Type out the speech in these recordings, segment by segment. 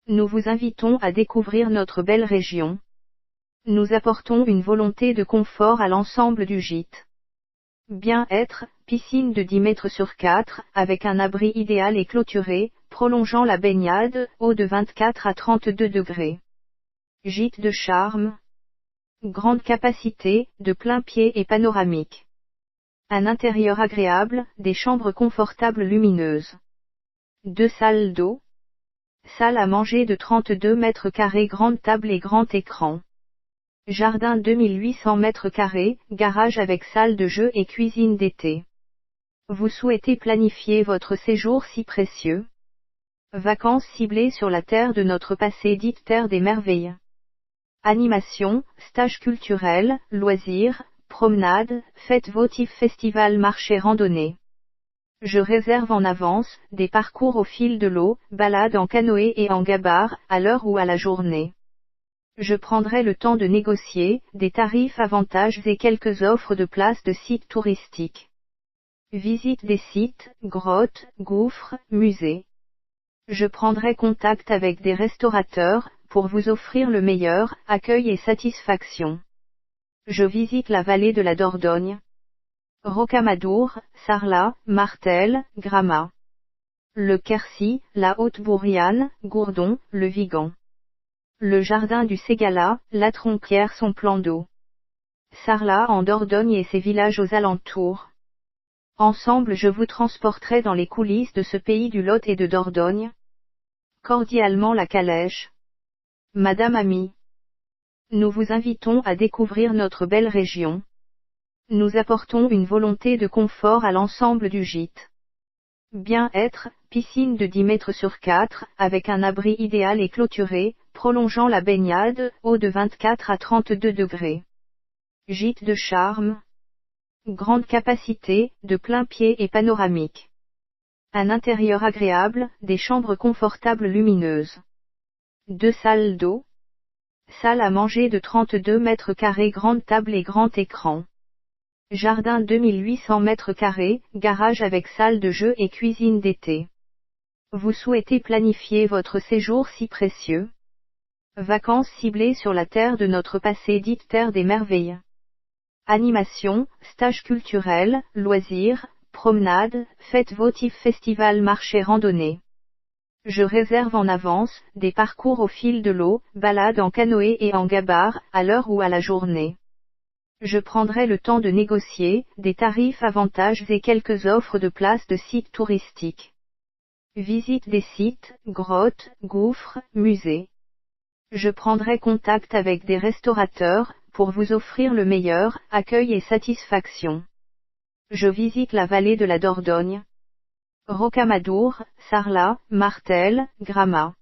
Nous vous invitons à découvrir notre belle région. Nous apportons une volonté de confort à l'ensemble du gîte. Bien-être, piscine de 10 mètres sur 4, avec un abri idéal et clôturé, prolongeant la baignade, eau de 24 à 32 degrés. Gîte de charme. Grande capacité, de plein pied et panoramique. Un intérieur agréable, des chambres confortables lumineuses. 2 salles d'eau. Salle à manger de 32 mètres carrés, grande table et grand écran. Jardin 2800 mètres carrés, garage avec salle de jeu et cuisine d'été. Vous souhaitez planifier votre séjour si précieux? Vacances ciblées sur la terre de notre passé, dite terre des merveilles. Animation, stages culturels, loisirs, promenades, fêtes votives, festivals, marchés, randonnées. Je réserve en avance, des parcours au fil de l'eau, balades en canoë et en gabar, à l'heure ou à la journée. Je prendrai le temps de négocier, des tarifs, avantages et quelques offres de places de sites touristiques. Visite des sites, grottes, gouffres, musées. Je prendrai contact avec des restaurateurs, pour vous offrir le meilleur, accueil et satisfaction. Je visite la vallée de la Dordogne. Rocamadour, Sarlat, Martel, Gramat. Le Quercy, la Haute-Bourriane, Gourdon, le Vigan. Le jardin du Ségala, la Tronquière, son plan d'eau. Sarlat en Dordogne et ses villages aux alentours. Ensemble je vous transporterai dans les coulisses de ce pays du Lot et de Dordogne. Cordialement la Calèche. Madame Amie. Nous vous invitons à découvrir notre belle région. Nous apportons une volonté de confort à l'ensemble du gîte. Bien-être, piscine de 10 mètres sur 4, avec un abri idéal et clôturé, prolongeant la baignade, eau de 24 à 32 degrés. Gîte de charme. Grande capacité, de plein pied et panoramique. Un intérieur agréable, des chambres confortables lumineuses. 2 salles d'eau. Salle à manger de 32 mètres carrés, grande table et grand écran. Jardin 2800 mètres carrés, garage avec salle de jeu et cuisine d'été. Vous souhaitez planifier votre séjour si précieux? Vacances ciblées sur la terre de notre passé, dite terre des merveilles. Animation, stages culturels, loisirs, promenades, fêtes votives, festivals, marchés, randonnées. Je réserve en avance, des parcours au fil de l'eau, balades en canoë et en gabar, à l'heure ou à la journée. Je prendrai le temps de négocier, des tarifs, avantages et quelques offres de places de sites touristiques. Visite des sites, grottes, gouffres, musées. Je prendrai contact avec des restaurateurs, pour vous offrir le meilleur, accueil et satisfaction. Je visite la vallée de la Dordogne. Rocamadour, Sarlat, Martel, Gramat.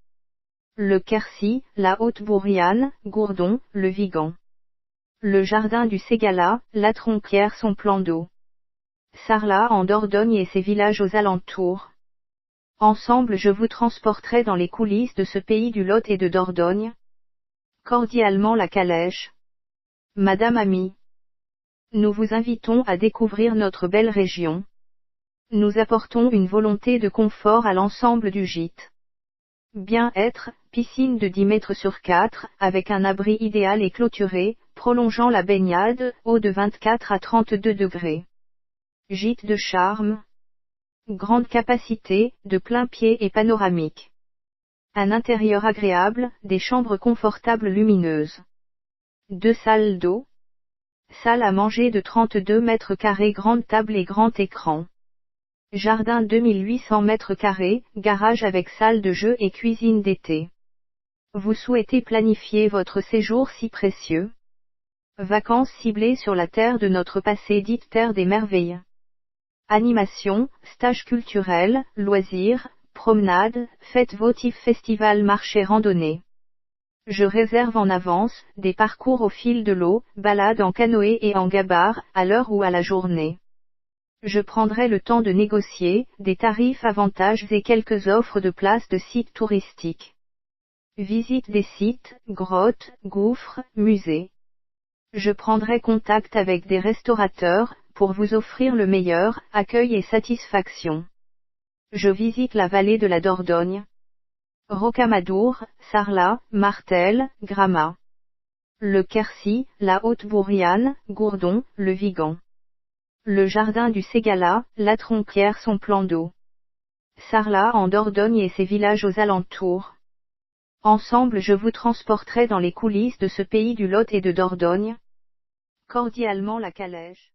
Le Quercy, la Haute-Bourriane, Gourdon, le Vigan. Le jardin du Ségala, la Tronquière, son plan d'eau. Sarlat en Dordogne et ses villages aux alentours. Ensemble je vous transporterai dans les coulisses de ce pays du Lot et de Dordogne. Cordialement la Calèche. Madame Amie. Nous vous invitons à découvrir notre belle région. Nous apportons une volonté de confort à l'ensemble du gîte. Bien-être, piscine de 10 mètres sur 4, avec un abri idéal et clôturé, prolongeant la baignade, eau de 24 à 32 degrés. Gîte de charme. Grande capacité, de plein pied et panoramique. Un intérieur agréable, des chambres confortables lumineuses. 2 salles d'eau. Salle à manger de 32 mètres carrés, grande table et grand écran. Jardin 2800 mètres carrés, garage avec salle de jeu et cuisine d'été. Vous souhaitez planifier votre séjour si précieux? Vacances ciblées sur la terre de notre passé, dite terre des merveilles. Animation, stages culturels, loisirs, promenades, fêtes votives, festivals, marchés, randonnées. Je réserve en avance, des parcours au fil de l'eau, balades en canoë et en gabar, à l'heure ou à la journée. Je prendrai le temps de négocier, des tarifs, avantages et quelques offres de places de sites touristiques. Visite des sites, grottes, gouffres, musées. Je prendrai contact avec des restaurateurs, pour vous offrir le meilleur, accueil et satisfaction. Je visite la vallée de la Dordogne. Rocamadour, Sarlat, Martel, Gramat. Le Quercy, la Haute-Bourriane, Gourdon, le Vigan. Le jardin du Ségala, la Tronquière son plan d'eau. Sarlat en Dordogne et ses villages aux alentours. Ensemble je vous transporterai dans les coulisses de ce pays du Lot et de Dordogne. Cordialement la Calèche.